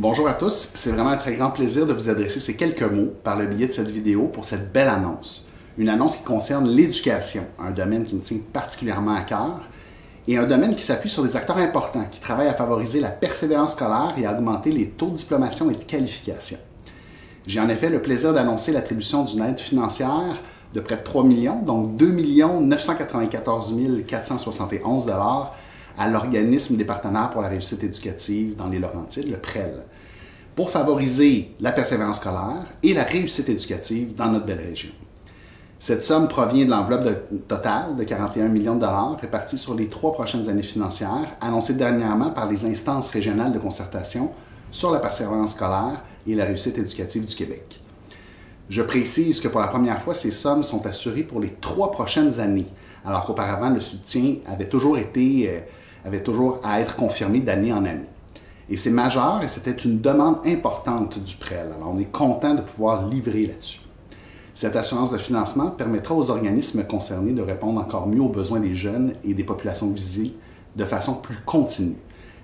Bonjour à tous, c'est vraiment un très grand plaisir de vous adresser ces quelques mots par le biais de cette vidéo pour cette belle annonce. Une annonce qui concerne l'éducation, un domaine qui me tient particulièrement à cœur, et un domaine qui s'appuie sur des acteurs importants qui travaillent à favoriser la persévérance scolaire et à augmenter les taux de diplomation et de qualification. J'ai en effet le plaisir d'annoncer l'attribution d'une aide financière de près de 3 millions, donc 2 994 471 $ à l'Organisme des partenaires pour la réussite éducative dans les Laurentides, le PREL, pour favoriser la persévérance scolaire et la réussite éducative dans notre belle région. Cette somme provient de l'enveloppe totale de 41 millions de dollars répartie sur les 3 prochaines années financières, annoncée dernièrement par les instances régionales de concertation sur la persévérance scolaire et la réussite éducative du Québec. Je précise que pour la première fois, ces sommes sont assurées pour les 3 prochaines années, alors qu'auparavant, le soutien avait toujours à être confirmé d'année en année. Et c'est majeur et c'était une demande importante du PREL. Alors on est content de pouvoir livrer là-dessus. Cette assurance de financement permettra aux organismes concernés de répondre encore mieux aux besoins des jeunes et des populations visées de façon plus continue.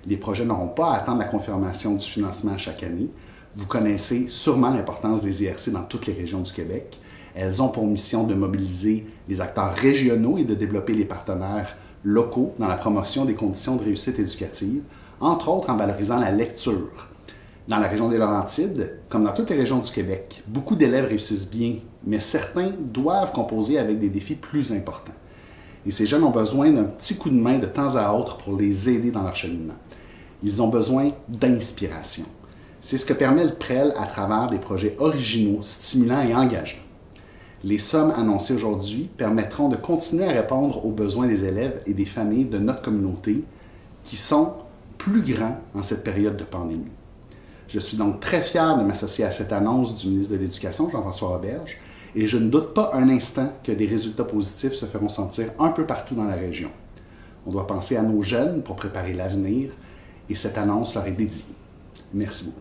Les projets n'auront pas à attendre la confirmation du financement à chaque année. Vous connaissez sûrement l'importance des IRC dans toutes les régions du Québec. Elles ont pour mission de mobiliser les acteurs régionaux et de développer les partenaires locaux dans la promotion des conditions de réussite éducative, entre autres en valorisant la lecture. Dans la région des Laurentides, comme dans toutes les régions du Québec, beaucoup d'élèves réussissent bien, mais certains doivent composer avec des défis plus importants. Et ces jeunes ont besoin d'un petit coup de main de temps à autre pour les aider dans leur cheminement. Ils ont besoin d'inspiration. C'est ce que permet le PREL à travers des projets originaux, stimulants et engageants. Les sommes annoncées aujourd'hui permettront de continuer à répondre aux besoins des élèves et des familles de notre communauté qui sont plus grands en cette période de pandémie. Je suis donc très fier de m'associer à cette annonce du ministre de l'Éducation, Jean-François Roberge, et je ne doute pas un instant que des résultats positifs se feront sentir un peu partout dans la région. On doit penser à nos jeunes pour préparer l'avenir et cette annonce leur est dédiée. Merci beaucoup.